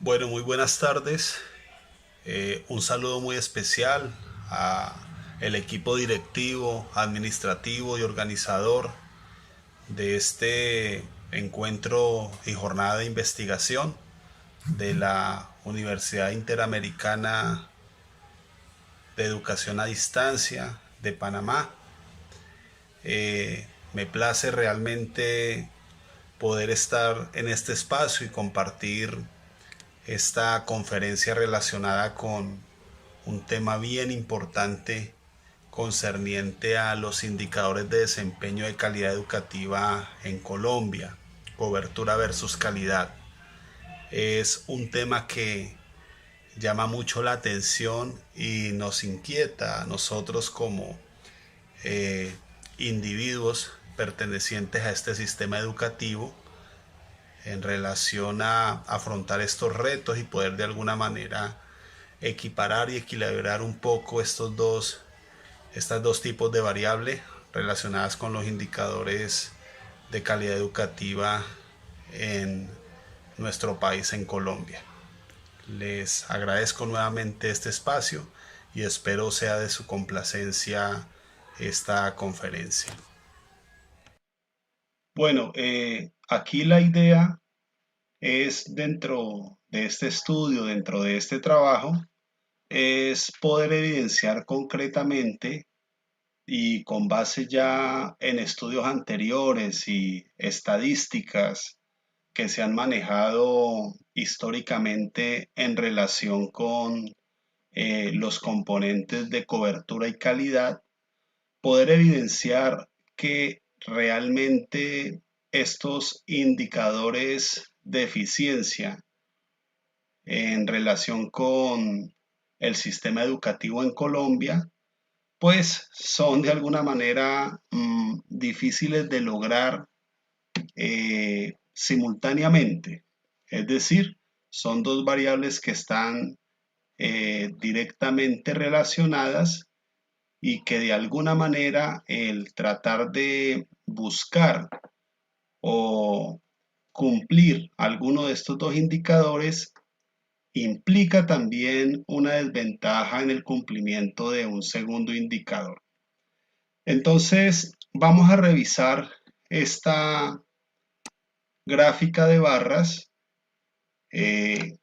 Bueno, muy buenas tardes. Un saludo muy especial a el equipo directivo, administrativo y organizador de este encuentro y jornada de investigación de la Universidad Interamericana de Educación a Distancia de Panamá. Me place realmente poder estar en este espacio y compartir esta conferencia relacionada con un tema bien importante concerniente a los indicadores de desempeño de calidad educativa en Colombia, cobertura versus calidad. Es un tema que llama mucho la atención y nos inquieta a nosotros como eh, individuos pertenecientes a este sistema educativo en relación a afrontar estos retos y poder de alguna manera equiparar y equilibrar un poco estas dos tipos de variables relacionadas con los indicadores de calidad educativa en nuestro país, en Colombia. Les agradezco nuevamente este espacio y espero sea de su complacencia esta conferencia. Bueno, aquí la idea es dentro de este estudio, dentro de este trabajo, es poder evidenciar concretamente y con base ya en estudios anteriores y estadísticas que se han manejado históricamente en relación con los componentes de cobertura y calidad, poder evidenciar que realmente estos indicadores de eficiencia en relación con el sistema educativo en Colombia, pues son de alguna manera difíciles de lograr simultáneamente. Es decir, son dos variables que están directamente relacionadas y que de alguna manera el tratar de buscar o cumplir alguno de estos dos indicadores implica también una desventaja en el cumplimiento de un segundo indicador. Entonces, vamos a revisar esta gráfica de barras eh,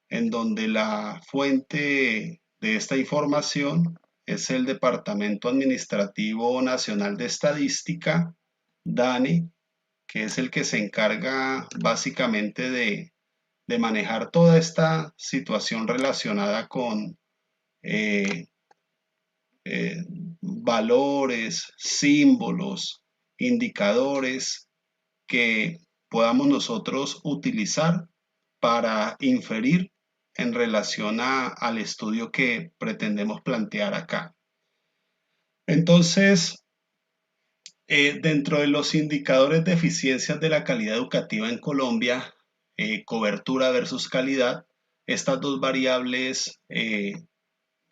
en donde la fuente de esta información es el Departamento Administrativo Nacional de Estadística, DANE, que es el que se encarga básicamente de manejar toda esta situación relacionada con eh, eh, valores, símbolos, indicadores que podamos nosotros utilizar para inferir en relación al estudio que pretendemos plantear acá. Entonces, dentro de los indicadores de eficiencias de la calidad educativa en Colombia, cobertura versus calidad, estas dos variables de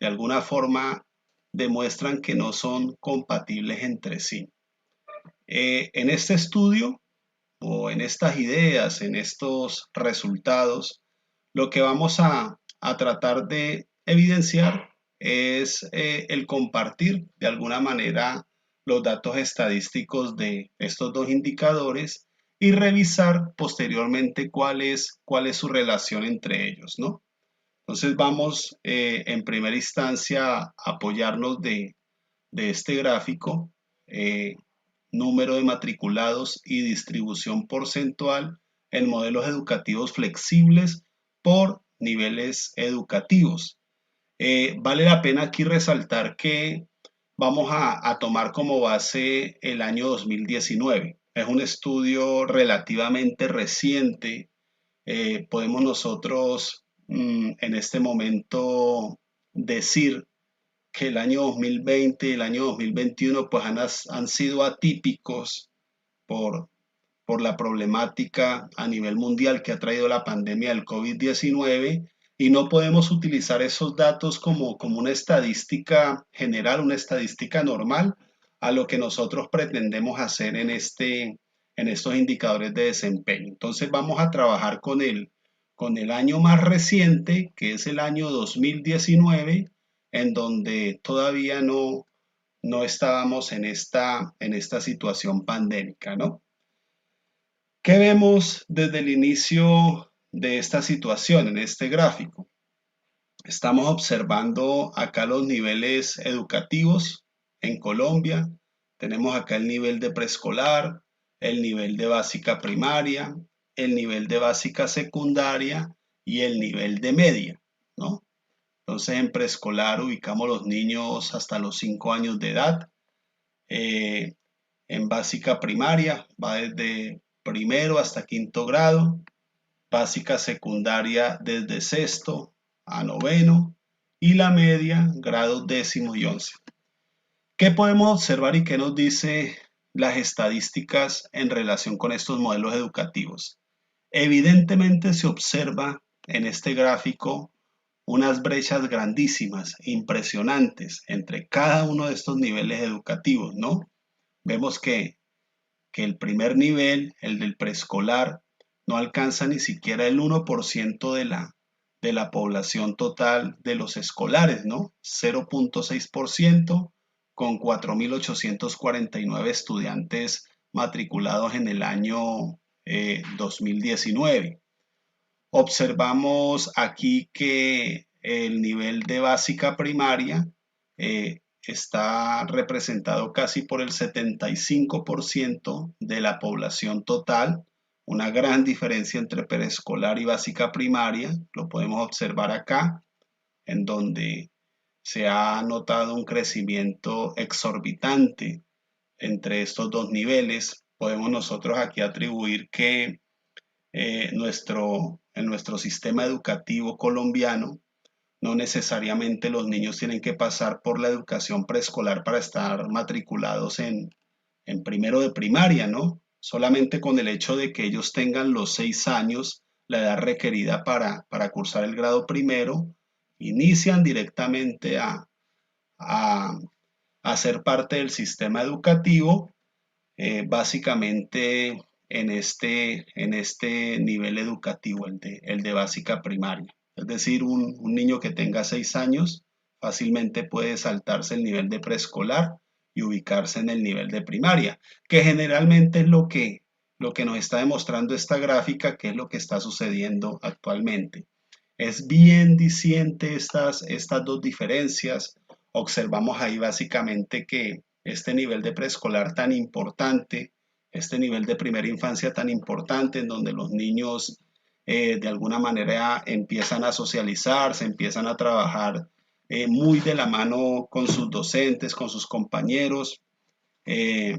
alguna forma demuestran que no son compatibles entre sí. En este estudio o en estas ideas, en estos resultados, lo que vamos a tratar de evidenciar es el compartir de alguna manera los datos estadísticos de estos dos indicadores y revisar posteriormente cuál es su relación entre ellos, ¿no? Entonces vamos en primera instancia a apoyarnos de este gráfico, eh, número de matriculados y distribución porcentual en modelos educativos flexibles por niveles educativos. Vale la pena aquí resaltar que vamos a tomar como base el año 2019. Es un estudio relativamente reciente. Podemos nosotros en este momento decir que el año 2020 y el año 2021 pues han sido atípicos por, por la problemática a nivel mundial que ha traído la pandemia del COVID-19 y no podemos utilizar esos datos como una estadística general, una estadística normal a lo que nosotros pretendemos hacer en estos indicadores de desempeño. Entonces vamos a trabajar con el año más reciente, que es el año 2019, en donde todavía no estábamos en esta situación pandémica, ¿no? ¿Qué vemos desde el inicio de esta situación en este gráfico? Estamos observando acá los niveles educativos en Colombia. Tenemos acá el nivel de preescolar, el nivel de básica primaria, el nivel de básica secundaria y el nivel de media, ¿no? Entonces en preescolar ubicamos los niños hasta los 5 años de edad. Eh, en básica primaria va desde primero hasta quinto grado, básica secundaria desde sexto a noveno y la media grados décimo y once. ¿Qué podemos observar y qué nos dice las estadísticas en relación con estos modelos educativos? Evidentemente se observa en este gráfico unas brechas grandísimas, impresionantes entre cada uno de estos niveles educativos, ¿no? Vemos que el primer nivel, el del preescolar, no alcanza ni siquiera el 1% de la población total de los escolares, ¿no? 0,6% con 4.849 estudiantes matriculados en el año 2019. Observamos aquí que el nivel de básica primaria está representado casi por el 75% de la población total, una gran diferencia entre preescolar y básica primaria, lo podemos observar acá, en donde se ha notado un crecimiento exorbitante entre estos dos niveles. Podemos nosotros aquí atribuir que en nuestro sistema educativo colombiano, no necesariamente los niños tienen que pasar por la educación preescolar para estar matriculados en primero de primaria, ¿no? Solamente con el hecho de que ellos tengan los 6 años, la edad requerida para cursar el grado primero, inician directamente a, a ser parte del sistema educativo, básicamente en este nivel educativo, el de básica primaria. Es decir, un niño que tenga 6 años fácilmente puede saltarse el nivel de preescolar y ubicarse en el nivel de primaria, que generalmente es lo que nos está demostrando esta gráfica, que es lo que está sucediendo actualmente. Es bien diciente estas dos diferencias. Observamos ahí básicamente que este nivel de preescolar tan importante, este nivel de primera infancia tan importante, en donde los niños de alguna manera empiezan a socializar, se empiezan a trabajar muy de la mano con sus docentes, con sus compañeros, eh,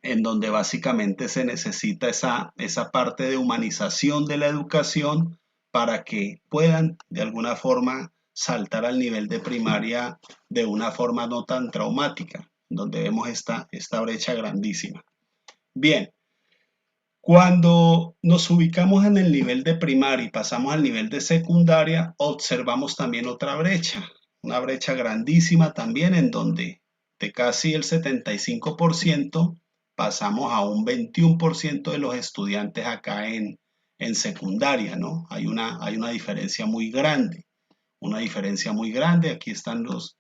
en donde básicamente se necesita esa parte de humanización de la educación para que puedan de alguna forma saltar al nivel de primaria de una forma no tan traumática, donde vemos esta brecha grandísima. Bien, cuando nos ubicamos en el nivel de primaria y pasamos al nivel de secundaria, observamos también otra brecha, una brecha grandísima también en donde de casi el 75% pasamos a un 21% de los estudiantes acá en secundaria, ¿no? Hay una diferencia muy grande, una diferencia muy grande. Aquí están los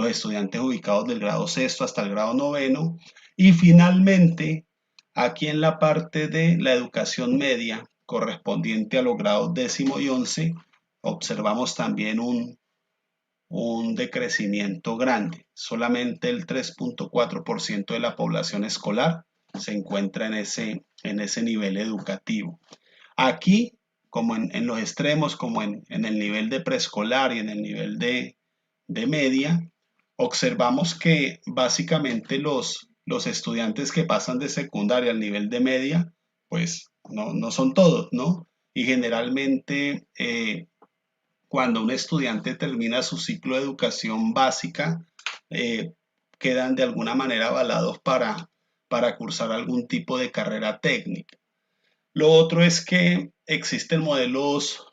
estudiantes ubicados del grado sexto hasta el grado noveno. Y finalmente, aquí en la parte de la educación media, correspondiente a los grados décimo y once, observamos también un decrecimiento grande. Solamente el 3,4% de la población escolar se encuentra en ese nivel educativo. Aquí, como en los extremos, como en el nivel de preescolar y en el nivel de media, observamos que básicamente los estudiantes que pasan de secundaria al nivel de media, pues no son todos, ¿no? Y generalmente cuando un estudiante termina su ciclo de educación básica, eh, quedan de alguna manera avalados para cursar algún tipo de carrera técnica. Lo otro es que existen modelos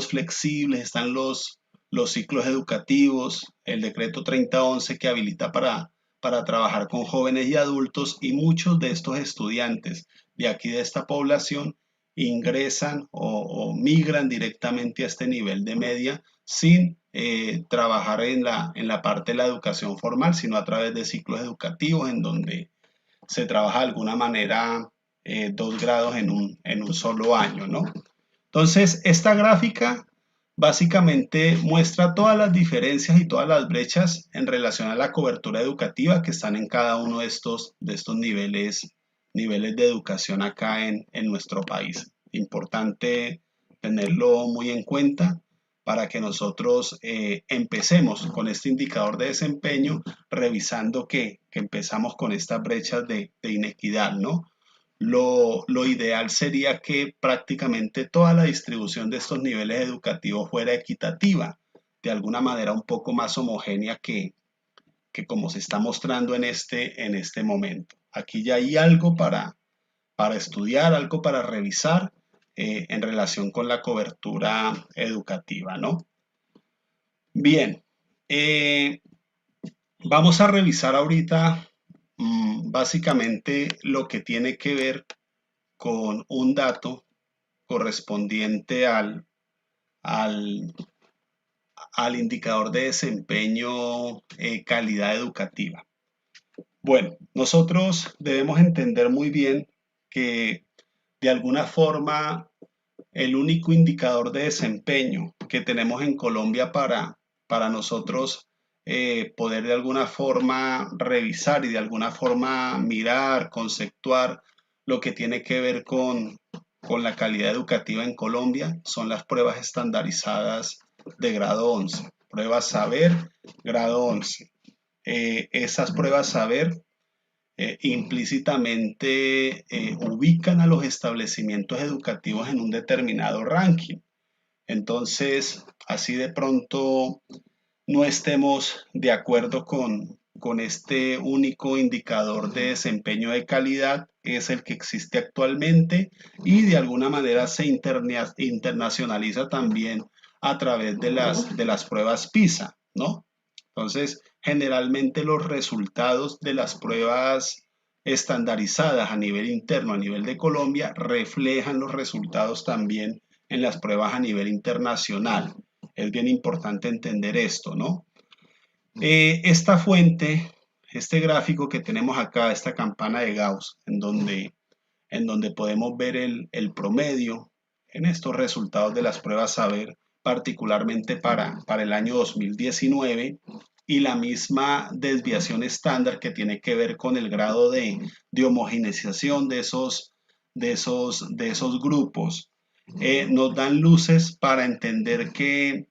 flexibles, están los ciclos educativos, el decreto 3011 que habilita para trabajar con jóvenes y adultos, y muchos de estos estudiantes de aquí de esta población ingresan o migran directamente a este nivel de media sin trabajar en la parte de la educación formal, sino a través de ciclos educativos en donde se trabaja de alguna manera 2 grados en un solo año, ¿no? Entonces, esta gráfica básicamente muestra todas las diferencias y todas las brechas en relación a la cobertura educativa que están en cada uno de estos niveles de educación acá en nuestro país. Importante tenerlo muy en cuenta para que nosotros empecemos con este indicador de desempeño, revisando que empezamos con estas brechas de inequidad, ¿no? Lo ideal sería que prácticamente toda la distribución de estos niveles educativos fuera equitativa, de alguna manera un poco más homogénea que como se está mostrando en este momento. Aquí ya hay algo para estudiar, algo para revisar en relación con la cobertura educativa, ¿no? Bien, vamos a revisar ahorita básicamente lo que tiene que ver con un dato correspondiente al, al indicador de desempeño calidad educativa. Bueno, nosotros debemos entender muy bien que de alguna forma el único indicador de desempeño que tenemos en Colombia para nosotros poder de alguna forma revisar y de alguna forma mirar, conceptuar lo que tiene que ver con la calidad educativa en Colombia son las pruebas estandarizadas de grado 11, pruebas saber, grado 11. Esas pruebas saber implícitamente ubican a los establecimientos educativos en un determinado ranking. Entonces, así de pronto no estemos de acuerdo con este único indicador de desempeño de calidad, es el que existe actualmente y de alguna manera se internacionaliza también a través de las pruebas PISA, ¿no? Entonces, generalmente los resultados de las pruebas estandarizadas a nivel interno, a nivel de Colombia, reflejan los resultados también en las pruebas a nivel internacional. Es bien importante entender esto, ¿no? Esta fuente, este gráfico que tenemos acá, esta campana de Gauss, en donde podemos ver el promedio en estos resultados de las pruebas saber, particularmente para el año 2019, y la misma desviación estándar que tiene que ver con el grado de homogeneización de esos grupos, nos dan luces para entender que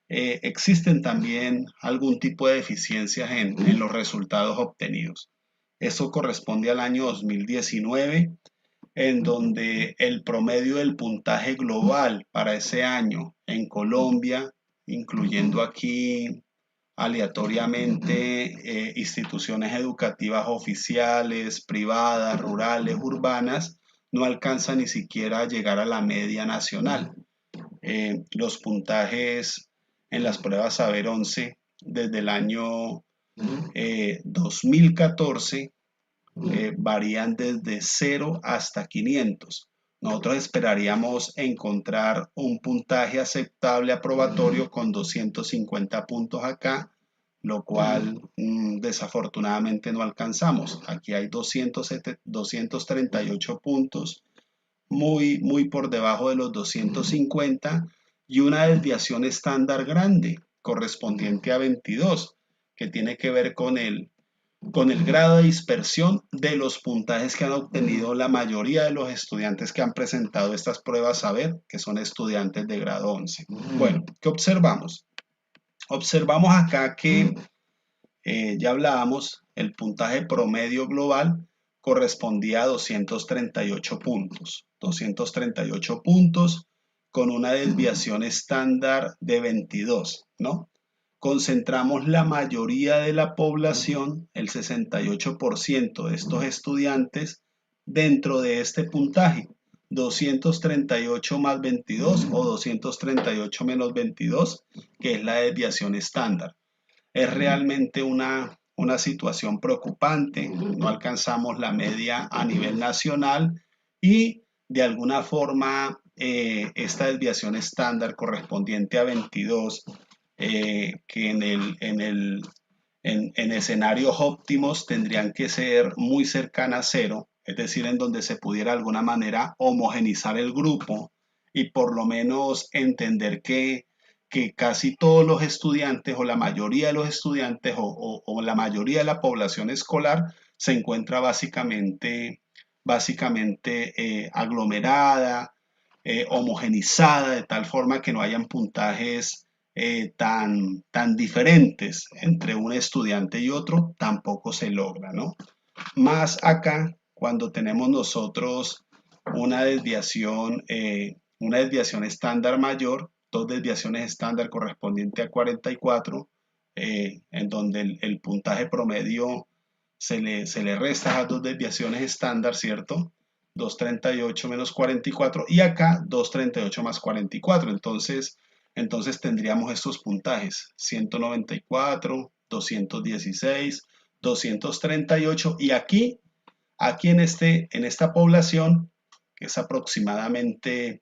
existen también algún tipo de deficiencias en los resultados obtenidos. Eso corresponde al año 2019, en donde el promedio del puntaje global para ese año en Colombia, incluyendo aquí aleatoriamente instituciones educativas oficiales, privadas, rurales, urbanas, no alcanza ni siquiera a llegar a la media nacional. Los puntajes en las pruebas Saber 11 desde el año 2014 varían desde 0 hasta 500. Nosotros esperaríamos encontrar un puntaje aceptable aprobatorio con 250 puntos acá, lo cual desafortunadamente no alcanzamos. Aquí hay 238 puntos, muy por debajo de los 250 y una desviación estándar grande correspondiente a 22, que tiene que ver con el grado de dispersión de los puntajes que han obtenido la mayoría de los estudiantes que han presentado estas pruebas saber, que son estudiantes de grado 11. Bueno, ¿qué observamos? Observamos acá que ya hablábamos, el puntaje promedio global correspondía a 238 puntos. 238 puntos con una desviación estándar de 22, ¿no? Concentramos la mayoría de la población, el 68% de estos estudiantes, dentro de este puntaje. 238 más 22 o 238 menos 22, que es la desviación estándar. Es realmente una situación preocupante, no alcanzamos la media a nivel nacional y de alguna forma esta desviación estándar correspondiente a 22, que en escenarios óptimos tendrían que ser muy cercana a cero, es decir, en donde se pudiera de alguna manera homogenizar el grupo y por lo menos entender que casi todos los estudiantes o la mayoría de los estudiantes o la mayoría de la población escolar se encuentra básicamente aglomerada, homogenizada, de tal forma que no hayan puntajes tan diferentes entre un estudiante y otro, tampoco se logra, ¿no? Más acá, cuando tenemos nosotros una desviación estándar mayor, dos desviaciones estándar correspondiente a 44, en donde el puntaje promedio se le resta a dos desviaciones estándar, ¿cierto? 238 menos 44 y acá 238 más 44. Entonces tendríamos estos puntajes: 194, 216, 238 y aquí en esta población, que es aproximadamente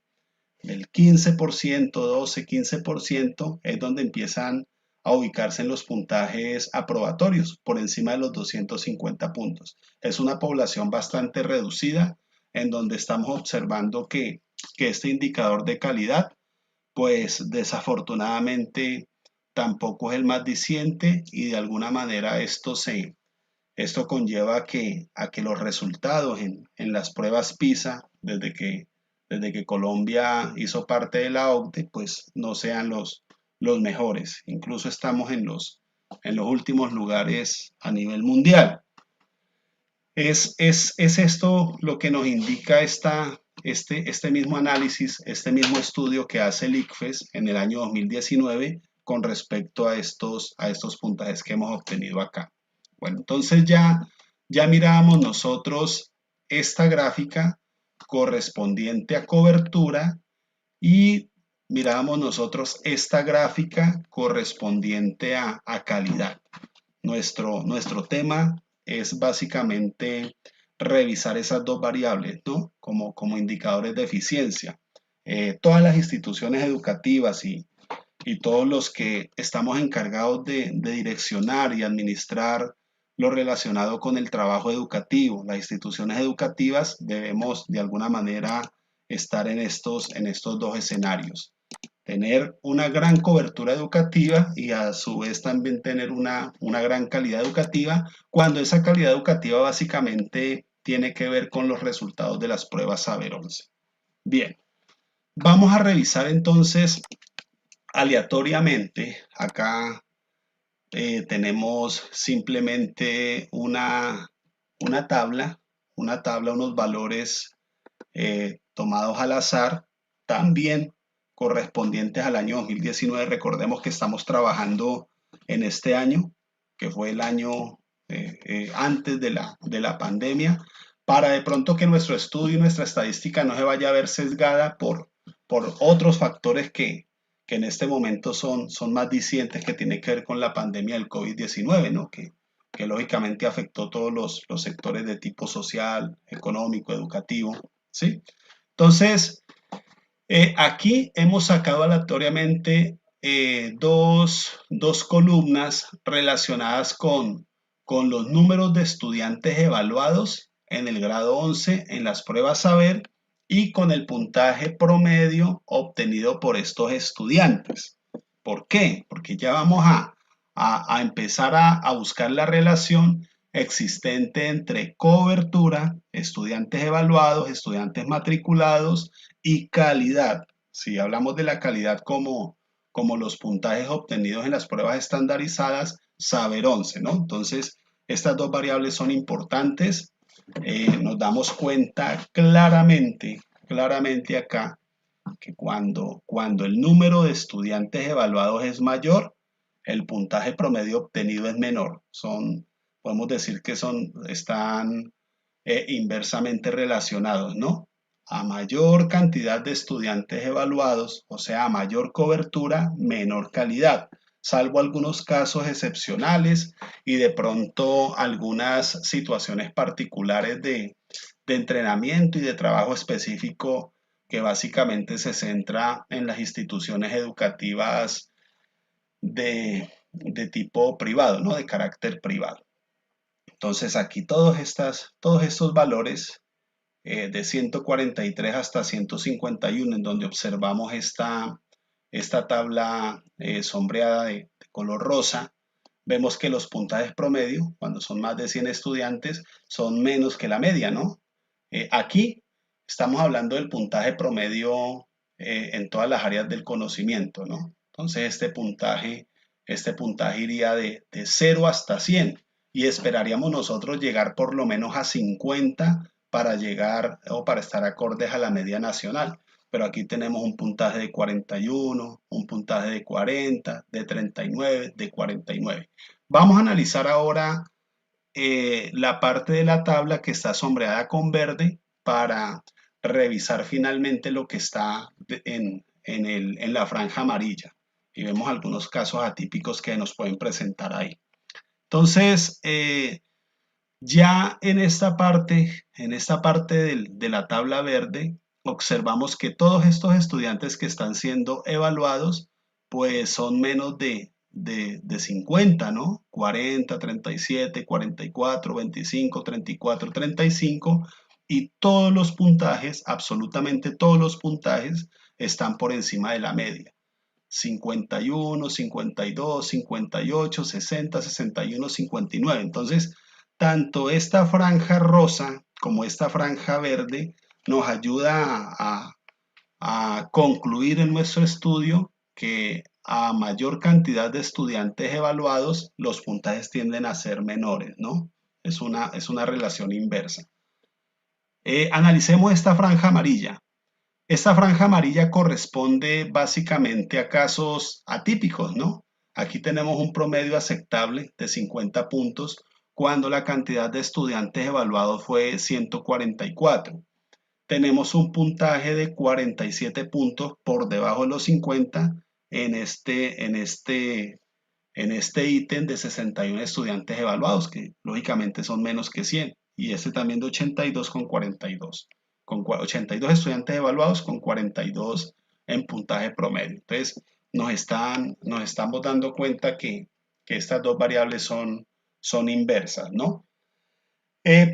del 15%, 12, 15%, es donde empiezan a ubicarse en los puntajes aprobatorios, por encima de los 250 puntos. Es una población bastante reducida, en donde estamos observando que este indicador de calidad, pues desafortunadamente tampoco es el más diciente, y de alguna manera esto conlleva a que los resultados en las pruebas PISA, desde que Colombia hizo parte de la OCDE, pues no sean los mejores. Incluso estamos en los últimos lugares a nivel mundial. Es esto lo que nos indica este mismo análisis, este mismo estudio que hace el ICFES en el año 2019 con respecto a estos puntajes que hemos obtenido acá. Bueno, entonces ya mirábamos nosotros esta gráfica correspondiente a cobertura y mirábamos nosotros esta gráfica correspondiente a calidad. Nuestro tema es básicamente revisar esas dos variables, ¿no? Como indicadores de eficiencia. Todas las instituciones educativas y todos los que estamos encargados de direccionar y administrar lo relacionado con el trabajo educativo, las instituciones educativas, debemos de alguna manera estar en estos dos escenarios: tener una gran cobertura educativa y a su vez también tener una gran calidad educativa, cuando esa calidad educativa básicamente tiene que ver con los resultados de las pruebas Saber 11. Bien, vamos a revisar entonces aleatoriamente. Acá tenemos simplemente una tabla, unos valores tomados al azar, también correspondientes al año 2019. Recordemos que estamos trabajando en este año, que fue el año antes de la pandemia, para de pronto que nuestro estudio y nuestra estadística no se vaya a ver sesgada por otros factores que en este momento son más dicientes, que tiene que ver con la pandemia del COVID-19, ¿no? Que lógicamente afectó todos los sectores de tipo social, económico, educativo, ¿sí? Entonces, aquí hemos sacado aleatoriamente dos columnas relacionadas con los números de estudiantes evaluados en el grado 11 en las pruebas Saber y con el puntaje promedio obtenido por estos estudiantes. ¿Por qué? Porque ya vamos a empezar a buscar la relación existente entre cobertura, estudiantes evaluados, estudiantes matriculados y calidad. Si hablamos de la calidad como los puntajes obtenidos en las pruebas estandarizadas Saber 11, ¿no? Entonces, estas dos variables son importantes. Nos damos cuenta claramente acá, que cuando el número de estudiantes evaluados es mayor, el puntaje promedio obtenido es menor. Podemos decir que están inversamente relacionados, ¿no? A mayor cantidad de estudiantes evaluados, o sea, a mayor cobertura, menor calidad, salvo algunos casos excepcionales y de pronto algunas situaciones particulares de entrenamiento y de trabajo específico que básicamente se centra en las instituciones educativas de tipo privado, ¿no? De carácter privado. Entonces aquí todos estos valores de 143 hasta 151, en donde observamos esta tabla sombreada de color rosa, vemos que los puntajes promedio, cuando son más de 100 estudiantes, son menos que la media, ¿no? Aquí estamos hablando del puntaje promedio en todas las áreas del conocimiento, ¿no? Entonces este puntaje iría de 0 hasta 100 y esperaríamos nosotros llegar por lo menos a 50 para llegar o para estar acordes a la media nacional. Pero aquí tenemos un puntaje de 41, un puntaje de 40, de 39, de 49. Vamos a analizar ahora la parte de la tabla que está sombreada con verde para revisar finalmente lo que está en la franja amarilla. Y vemos algunos casos atípicos que nos pueden presentar ahí. Entonces, ya en esta parte de la tabla verde, observamos que todos estos estudiantes que están siendo evaluados, pues son menos de 50, ¿no? 40, 37, 44, 25, 34, 35, y todos los puntajes, absolutamente todos los puntajes, están por encima de la media. 51, 52, 58, 60, 61, 59. Entonces, tanto esta franja rosa como esta franja verde nos ayuda a concluir en nuestro estudio que a mayor cantidad de estudiantes evaluados, los puntajes tienden a ser menores, ¿no? Es una relación inversa. Analicemos esta franja amarilla. Esta franja amarilla corresponde básicamente a casos atípicos, ¿no? Aquí tenemos un promedio aceptable de 50 puntos cuando la cantidad de estudiantes evaluados fue 144. Tenemos un puntaje de 47 puntos por debajo de los 50 en este ítem de 61 estudiantes evaluados, que lógicamente son menos que 100, y este también de 82 con 42, con 82 estudiantes evaluados con 42 en puntaje promedio. Entonces, nos estamos dando cuenta que estas dos variables son inversas, ¿no?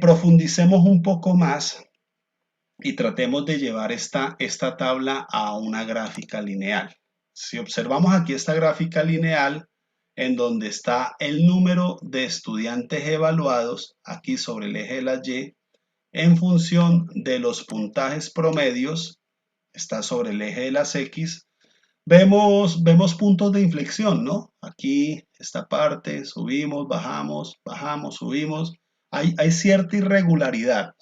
Profundicemos un poco más y tratemos de llevar esta tabla a una gráfica lineal. Si observamos aquí esta gráfica lineal, en donde está el número de estudiantes evaluados, aquí sobre el eje de la Y, en función de los puntajes promedios, está sobre el eje de las X, vemos puntos de inflexión, ¿no? Aquí, esta parte, subimos, bajamos, bajamos, subimos. Hay cierta irregularidad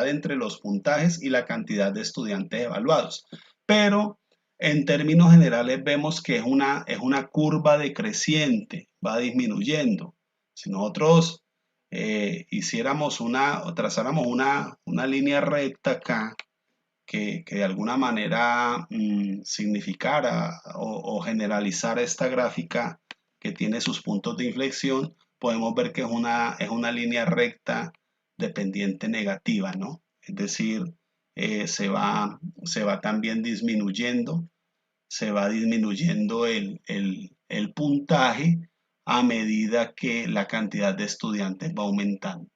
entre los puntajes y la cantidad de estudiantes evaluados, pero en términos generales vemos que es una curva decreciente, va disminuyendo. Si nosotros trazáramos una línea recta acá, que de alguna manera significara o generalizara esta gráfica que tiene sus puntos de inflexión, podemos ver que es una línea recta de pendiente negativa, ¿no? Es decir, se va también disminuyendo, se va disminuyendo el puntaje a medida que la cantidad de estudiantes va aumentando.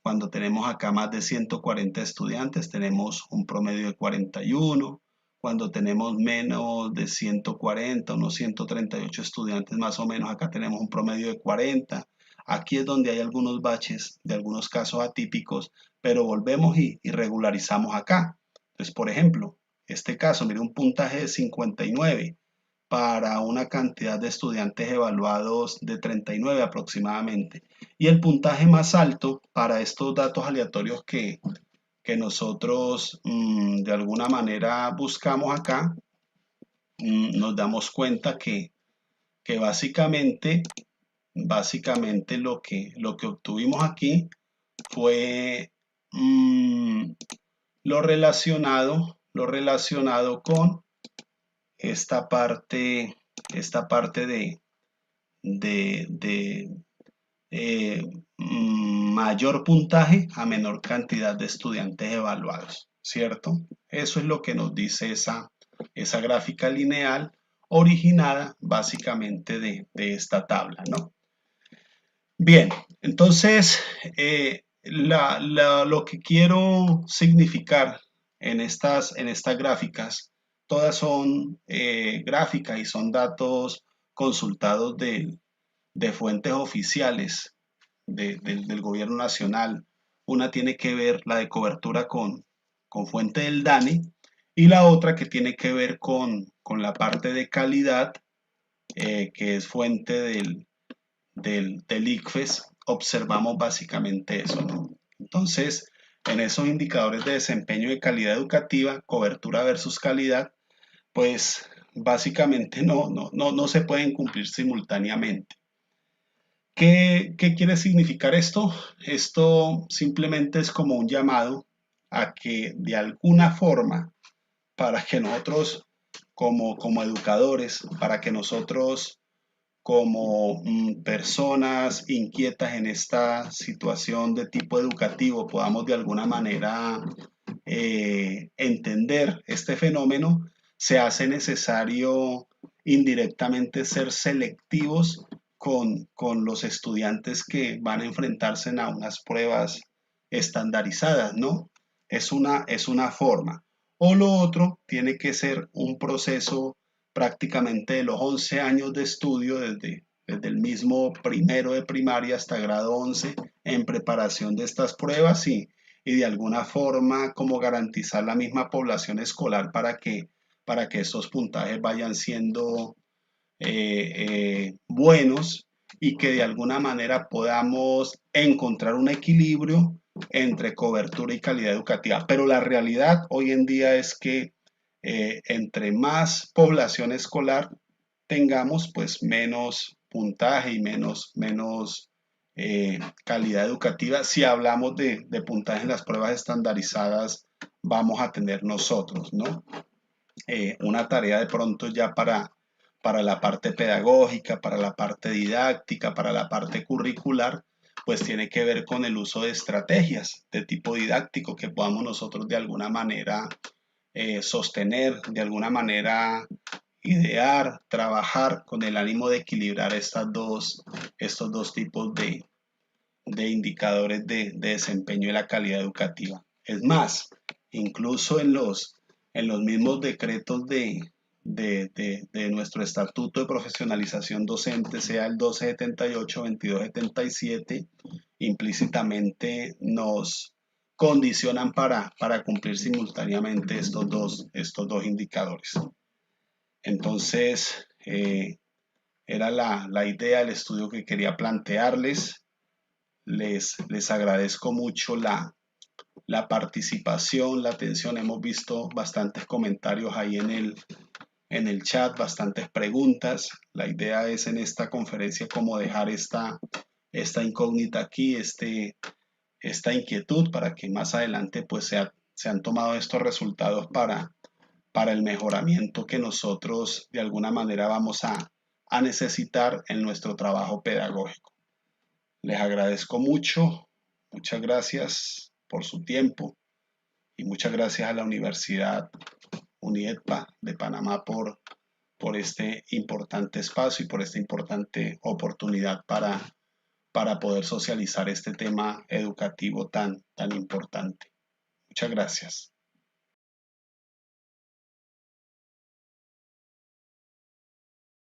Cuando tenemos acá más de 140 estudiantes, tenemos un promedio de 41. Cuando tenemos menos de 140, unos 138 estudiantes más o menos, acá tenemos un promedio de 40. Aquí es donde hay algunos baches de algunos casos atípicos, pero volvemos y regularizamos acá. Entonces, por ejemplo, este caso, mire, un puntaje de 59 para una cantidad de estudiantes evaluados de 39 aproximadamente. Y el puntaje más alto para estos datos aleatorios que nosotros de alguna manera buscamos acá, nos damos cuenta que básicamente lo que obtuvimos aquí fue lo relacionado con esta parte de mayor puntaje a menor cantidad de estudiantes evaluados, ¿cierto? Eso es lo que nos dice esa gráfica lineal originada básicamente de esta tabla, ¿no? Bien, entonces lo que quiero significar en estas gráficas, todas son gráficas y son datos consultados de fuentes oficiales del gobierno nacional. Una tiene que ver la de cobertura con fuente del DANE y la otra que tiene que ver con la parte de calidad, que es fuente del ICFES. Observamos básicamente eso, ¿no? Entonces, en esos indicadores de desempeño de calidad educativa, cobertura versus calidad, pues básicamente no se pueden cumplir simultáneamente. ¿Qué quiere significar esto? Esto simplemente es como un llamado a que de alguna forma, para que nosotros como educadores, para que nosotros como personas inquietas en esta situación de tipo educativo podamos de alguna manera entender este fenómeno, se hace necesario indirectamente ser selectivos con los estudiantes que van a enfrentarse a unas pruebas estandarizadas, ¿no? Es una forma. O lo otro tiene que ser un proceso prácticamente de los 11 años de estudio, desde el mismo primero de primaria hasta grado 11, en preparación de estas pruebas y de alguna forma como garantizar la misma población escolar para que estos puntajes vayan siendo buenos y que de alguna manera podamos encontrar un equilibrio entre cobertura y calidad educativa. Pero la realidad hoy en día es que entre más población escolar tengamos, pues menos puntaje y menos calidad educativa. Si hablamos de puntaje en las pruebas estandarizadas, vamos a tener nosotros, ¿no? Una tarea de pronto ya para la parte pedagógica, para la parte didáctica, para la parte curricular, pues tiene que ver con el uso de estrategias de tipo didáctico que podamos nosotros de alguna manera sostener, de alguna manera idear, trabajar con el ánimo de equilibrar estos dos tipos de indicadores de desempeño y la calidad educativa. Es más, incluso en los mismos decretos de nuestro estatuto de profesionalización docente, sea el 1278 o 2277, implícitamente nos condicionan para cumplir simultáneamente estos dos indicadores. Entonces, era la idea del estudio que quería plantearles. Les agradezco mucho la participación, la atención. Hemos visto bastantes comentarios ahí en el chat, bastantes preguntas. La idea es en esta conferencia como dejar esta incógnita aquí, esta inquietud para que más adelante pues se han tomado estos resultados para el mejoramiento que nosotros de alguna manera vamos a necesitar en nuestro trabajo pedagógico. Les agradezco mucho, muchas gracias por su tiempo y muchas gracias a la Universidad UNIEDPA de Panamá por este importante espacio y por esta importante oportunidad para poder socializar este tema educativo tan importante. Muchas gracias.